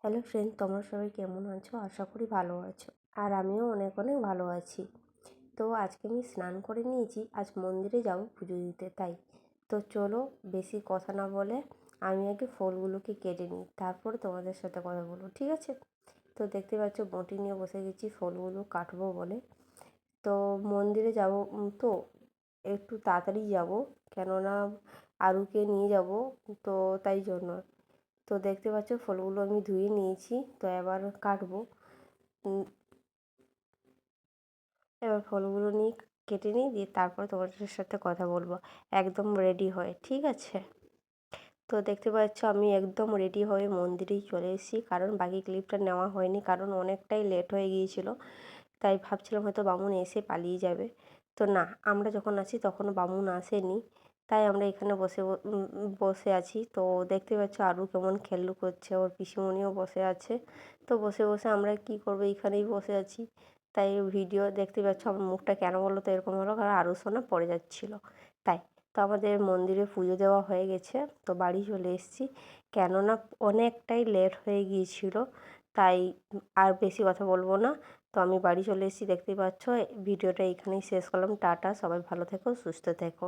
Hello friend, তোমরা সবাই কেমন আছো? আশা করি ভালো আছো। আর আমিও অনেক অনেক ভালো আছি। তো আজকে আমি স্নান করে নিয়েছি, আজ মন্দিরে যাব পুজো দিতে। তাই তো চলো বেশি কথা না বলে আমি আগে ফলগুলোকে কেটে নিই, তারপরে তোমাদের সাথে কথা বলবো, ঠিক আছে? তো দেখতে পাচ্ছ বঁটি নিয়ে বসে গেছি ফলগুলো কাটবো বলে। তো মন্দিরে যাব, তো একটু তাড়াতাড়ি যাব, কেননা আরুকে নিয়ে যাব, তো তাই জন্য। তো দেখতে পাচ্ছ ফলগুলো আমি ধুয়ে নিয়েছি, তো এবার কাটবো। এবার ফলগুলো নিয়ে কেটে নিই, দিয়ে তারপর তোমাদের সাথে কথা বলবো একদম রেডি হয়ে, ঠিক আছে? তো দেখতে পাচ্ছ আমি একদম রেডি হয়ে মন্দিরেই চলে এসেছি, কারণ বাকি ক্লিপটা নেওয়া হয়নি, কারণ অনেকটাই লেট হয়ে গিয়েছিলো। তাই ভাবছিলাম হয়তো বামুন এসে পালিয়ে যাবে, তো না, আমরা যখন আসি তখনও বামুন আসেনি। তাই আমরা এখানে বসে আছি। তো দেখতে পাচ্ছ আরু কেমন খেলু করছে, ওর পিসিমণিও বসে আছে। তো বসে বসে আমরা কি করবো, এখানেই বসে আছি। তাই ভিডিও দেখতে পাচ্ছ আমার মুখটা কেন বলো তো এরকম হলো, কারণ আরু সোনা পড়ে যাচ্ছিলো তাই। তো আমাদের মন্দিরে পুজো দেওয়া হয়ে গেছে, তো বাড়ি চলে এসেছি, কেননা অনেকটাই লেট হয়ে গিয়েছিলো। তাই আর বেশি কথা বলবো না। তো আমি বাড়ি চলে এসেছি, দেখতেই পাচ্ছ। ভিডিওটা এখানেই শেষ করলাম। টাটা, সবাই ভালো থেকো, সুস্থ থেকো।